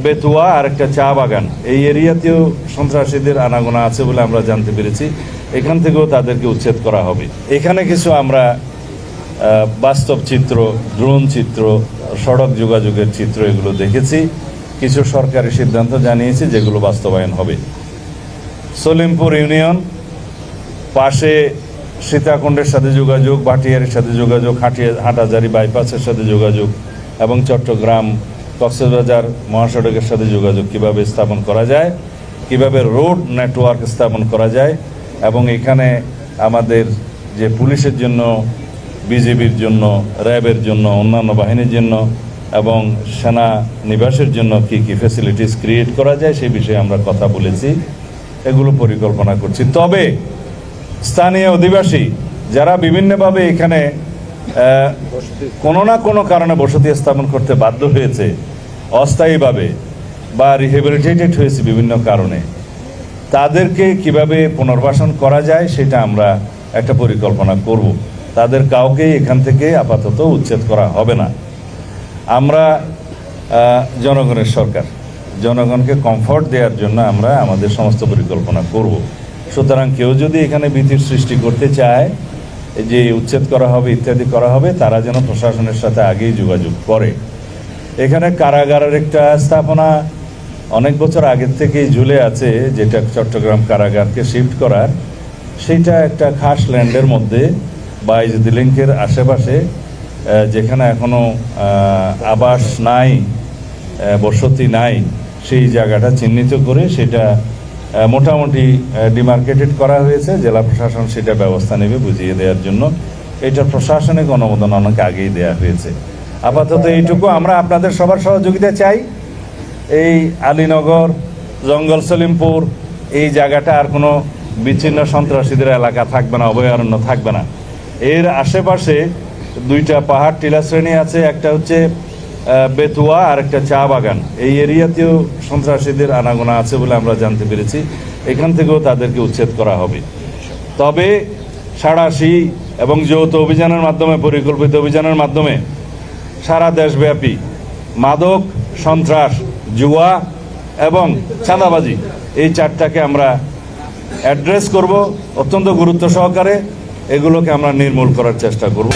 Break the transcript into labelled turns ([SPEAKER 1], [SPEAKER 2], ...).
[SPEAKER 1] বেতুয়া আর একটা চা বাগান, এই এরিয়াতেও সন্ত্রাসীদের আনাগোনা আছে বলে আমরা জানতে পেরেছি। এখান থেকেও তাদেরকে উচ্ছেদ করা হবে। এখানে কিছু আমরা বাস্তব চিত্র, ড্রোন চিত্র, সড়ক যোগাযোগের চিত্র এগুলো দেখেছি। কিছু সরকারি সিদ্ধান্ত জানিয়েছি যেগুলো বাস্তবায়ন হবে। সলিমপুর ইউনিয়ন পাশে সীতাকুণ্ডের সাথে যোগাযোগ, ভাটিয়ারের সাথে যোগাযোগ, হাটাজারি বাইপাসের সাথে যোগাযোগ এবং চট্টগ্রাম কক্সবাজার মহাসড়কের সাথে যোগাযোগ কিভাবে স্থাপন করা যায়, কিভাবে রোড নেটওয়ার্ক স্থাপন করা যায় এবং এখানে আমাদের যে পুলিশের জন্য, বিজিবির জন্য, র্যাবের জন্য, অন্যান্য বাহিনীর জন্য এবং সেনা নিবাসের জন্য কি কি ফ্যাসিলিটিস ক্রিয়েট করা যায় সেই বিষয়ে আমরা কথা বলেছি, এগুলো পরিকল্পনা করছি। তবে স্থানীয় অধিবাসী যারা বিভিন্নভাবে এখানে কোনো না কোনো কারণে বসতি স্থাপন করতে বাধ্য হয়েছে অস্থায়ীভাবে বা রিহেবিলিটেটেড হয়েছে বিভিন্ন কারণে, তাদেরকে কিভাবে পুনর্বাসন করা যায় সেটা আমরা একটা পরিকল্পনা করব। তাদের কাউকেই এখান থেকে আপাতত উচ্ছেদ করা হবে না। আমরা জনগণের সরকার, জনগণকে কমফর্ট দেওয়ার জন্য আমরা আমাদের সমস্ত পরিকল্পনা করব। সুতরাং কেউ যদি এখানে ভীতির সৃষ্টি করতে চায় যে উচ্ছেদ করা হবে ইত্যাদি করা হবে, তারা যেন প্রশাসনের সাথে আগেই যোগাযোগ করে। এখানে কারাগারের একটা স্থাপনা অনেক বছর আগের থেকেই ঝুলে আছে, যেটা চট্টগ্রাম কারাগারকে শিফট করার, সেইটা একটা খাস ল্যান্ডের মধ্যে বাইজুদ্দিন লিংকের আশেপাশে, যেখানে এখনও আবাস নাই, বসতি নাই, সেই জায়গাটা চিহ্নিত করে সেটা মোটামুটি ডিমার্কেটেড করা হয়েছে। জেলা প্রশাসন সেটা ব্যবস্থা নেবে বুঝিয়ে দেওয়ার জন্য। এটা প্রশাসনিক অনুমোদন অনেক আগেই দেওয়া হয়েছে। আপাতত এইটুকু। আমরা আপনাদের সবার সহযোগিতা চাই। এই আলীনগর, জঙ্গল, সলিমপুর এই জায়গাটা আর কোনো বিচ্ছিন্ন সন্ত্রাসীদের এলাকা থাকবে না, অভয়ারণ্য থাকবে না। এর আশেপাশে দুইটা পাহাড় টিলা শ্রেণী আছে, একটা হচ্ছে বেতুয়া আর একটা চা বাগান, এই এরিয়াতেও সন্ত্রাসীদের আনাগোনা আছে বলে আমরা জানতে পেরেছি। এখান থেকেও তাদেরকে উচ্ছেদ করা হবে। তবে সাঁড়াশি এবং যৌথ অভিযানের মাধ্যমে, পরিকল্পিত অভিযানের মাধ্যমে সারা দেশব্যাপী মাদক, সন্ত্রাস, জুয়া এবং চাঁদাবাজি এই চারটাকে আমরা অ্যাড্রেস করব অত্যন্ত গুরুত্ব সহকারে। এগুলোকে আমরা নির্মূল করার চেষ্টা করব।